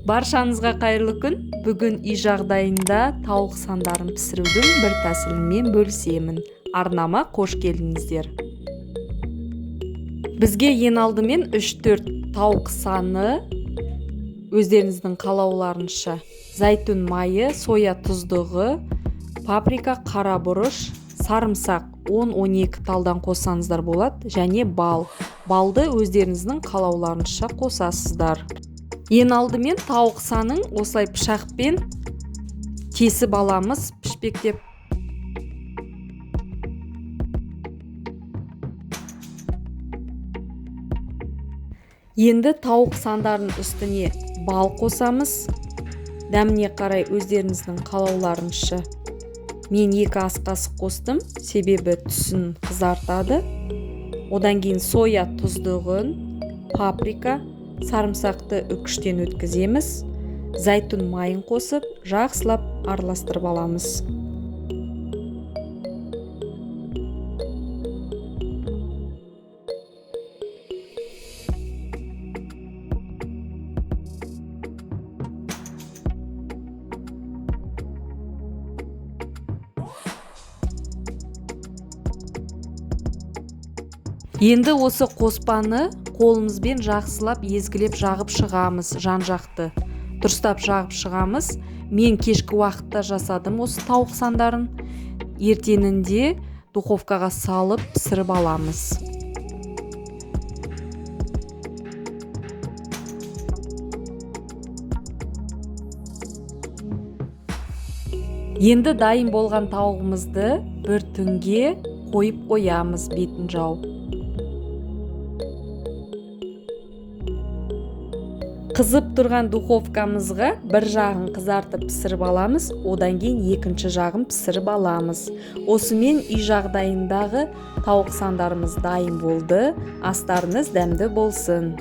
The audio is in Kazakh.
Баршаңызға қайырлы күн. Бүгін үй жағдайында тауық сандарын пісірудің бір тәсілімен бөлісемін. Арнама қош келдіңіздер. Бізге ең алдымен 3-4 тауық саны, өздеріңіздің қалауларынша, зәйтүн майы, соя тұздығы, паприка, қара бұрыш, сарымсақ 10-12 талдан қоссаңыздар болады, және бал. Балды өздеріңіздің қалауларынша қосасыздар. Ең алдымен тауық санын осылай пышақпен кесіп аламыз, пішпектеп. Енді тауық сандарын үстіне бал қосамыз. Дәміне қарай өздеріңіздің қалауларынша. Мен 2 ас қасық қостым, себебі түсін қызартады. Одан кейін соя тұздығын, паприка, сарымсақты үкіштен өткіземіз. Зәйтүн майын қосып, жақсылап араластырып аламыз. Енді осы қоспаны қолымызбен жақсылап езгілеп жағып шығамыз, жан-жақты. Дұрыстап жағып шығамыз. Мен кешкі уақытта жасадым осы тауық сандарын. Ертеңінде духовкаға салып пісіріп аламыз. Енді дайын болған тауығымызды бір түнге қойып қоямыз, бетін жауып. Қызып тұрған духовкамызға бір жағын қызартып пісіріп аламыз, одан кейін екінші жағын пісіріп аламыз. Осымен үй жағдайындағы тауық сандарымыз дайын болды. Астарыңыз дәмді болсын.